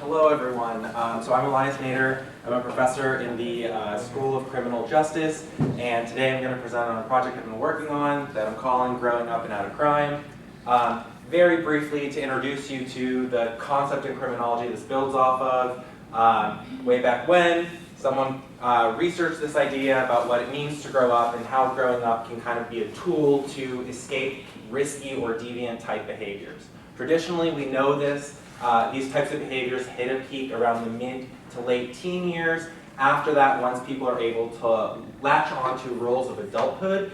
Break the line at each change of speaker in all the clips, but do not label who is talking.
Hello everyone. So I'm Elias Nader. I'm a professor in the School of Criminal Justice, and today I'm going to present on a project I've been working on that I'm calling Growing Up and Out of Crime. Very briefly, to introduce you to the concept in criminology this builds off of, way back when, someone researched this idea about what it means to grow up and how growing up can kind of be a tool to escape risky or deviant type behaviors. Traditionally, we know this. These types of behaviors hit a peak around the mid to late teen years. After that, once people are able to latch onto roles of adulthood,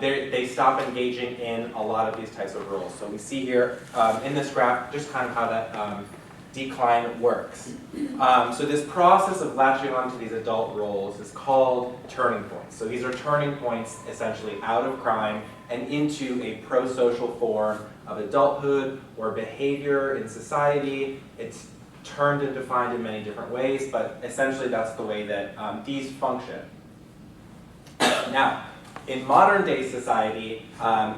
they stop engaging in a lot of these types of roles. So we see here in this graph just kind of how that decline works. So this process of latching onto these adult roles is called turning points. So these are turning points essentially out of crime and into a pro-social form of adulthood or behavior in society. It's termed and defined in many different ways, but essentially that's the way that these function. Now, in modern day society,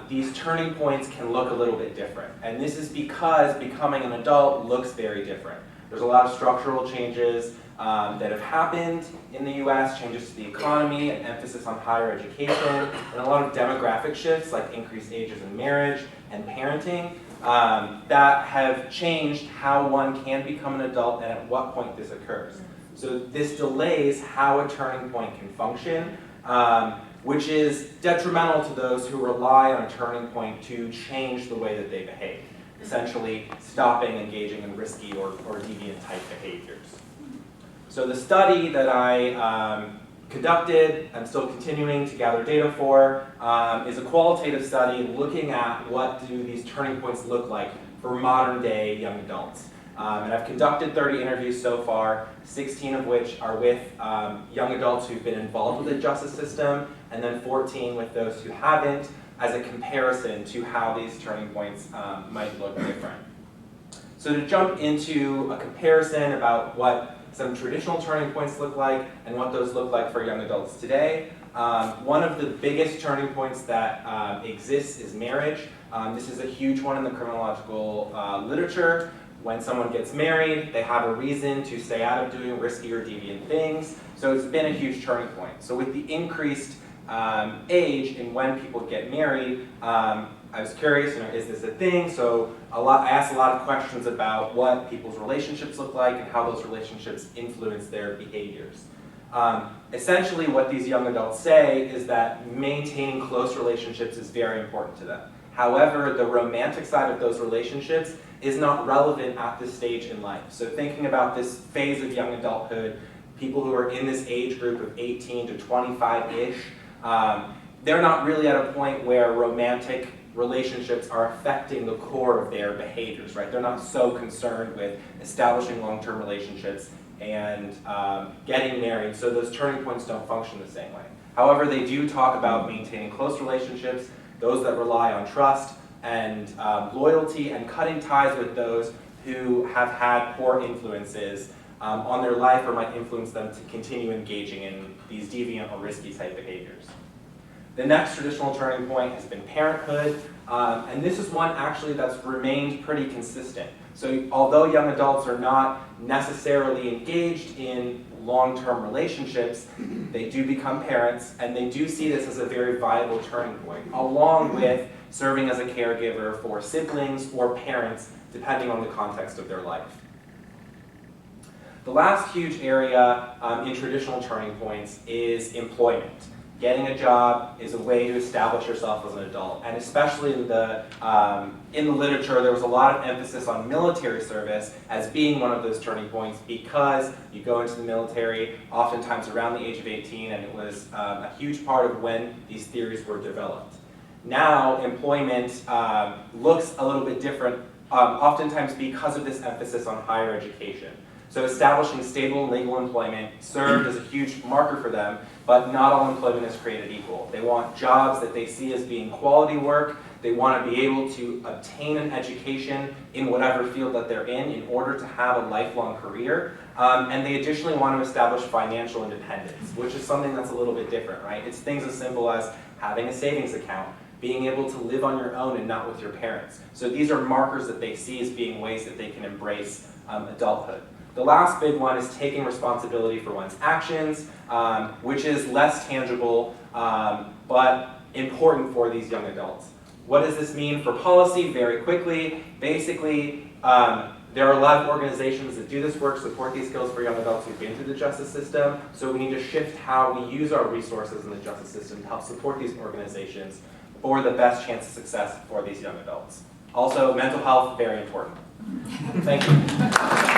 these turning points can look a little bit different. And this is because becoming an adult looks very different. There's a lot of structural changes that have happened in the US, changes to the economy, an emphasis on higher education, and a lot of demographic shifts like increased ages in marriage and parenting that have changed how one can become an adult and at what point this occurs. So this delays how a turning point can function, which is detrimental to those who rely on a turning point to change the way that they behave, essentially stopping engaging in risky or deviant type behaviors. So the study that I conducted, I'm still continuing to gather data for, is a qualitative study looking at what do these turning points look like for modern day young adults. And I've conducted 30 interviews so far, 16 of which are with young adults who've been involved with the justice system, and then 14 with those who haven't, as a comparison to how these turning points might look different. So to jump into a comparison about what some traditional turning points look like and what those look like for young adults today, one of the biggest turning points that exists is marriage. This is a huge one in the criminological literature. When someone gets married, they have a reason to stay out of doing risky or deviant things. So it's been a huge turning point. So with the increased age in when people get married, I was curious, is this a thing? So I asked a lot of questions about what people's relationships look like and how those relationships influence their behaviors. Essentially, what these young adults say is that maintaining close relationships is very important to them. However, the romantic side of those relationships is not relevant at this stage in life. So thinking about this phase of young adulthood, people who are in this age group of 18 to 25-ish, they're not really at a point where romantic relationships are affecting the core of their behaviors, right? They're not so concerned with establishing long-term relationships and getting married, so those turning points don't function the same way. However, they do talk about maintaining close relationships, those that rely on trust and loyalty, and cutting ties with those who have had poor influences on their life or might influence them to continue engaging in these deviant or risky type behaviors. The next traditional turning point has been parenthood, and this is one actually that's remained pretty consistent. So although young adults are not necessarily engaged in long-term relationships, they do become parents, and they do see this as a very viable turning point, along with serving as a caregiver for siblings or parents, depending on the context of their life. The last huge area in traditional turning points is employment. Getting a job is a way to establish yourself as an adult, and especially in the literature, there was a lot of emphasis on military service as being one of those turning points because you go into the military oftentimes around the age of 18, and it was a huge part of when these theories were developed. Now, employment looks a little bit different, oftentimes because of this emphasis on higher education. So establishing stable and legal employment served as a huge marker for them, but not all employment is created equal. They want jobs that they see as being quality work. They want to be able to obtain an education in whatever field that they're in order to have a lifelong career. And they additionally want to establish financial independence, which is something that's a little bit different, right? It's things as simple as having a savings account, being able to live on your own and not with your parents. So these are markers that they see as being ways that they can embrace adulthood. The last big one is taking responsibility for one's actions, which is less tangible, but important for these young adults. What does this mean for policy? Very quickly, basically, there are a lot of organizations that do this work, support these skills for young adults who've been through the justice system, so we need to shift how we use our resources in the justice system to help support these organizations for the best chance of success for these young adults. Also, mental health, very important. Thank you.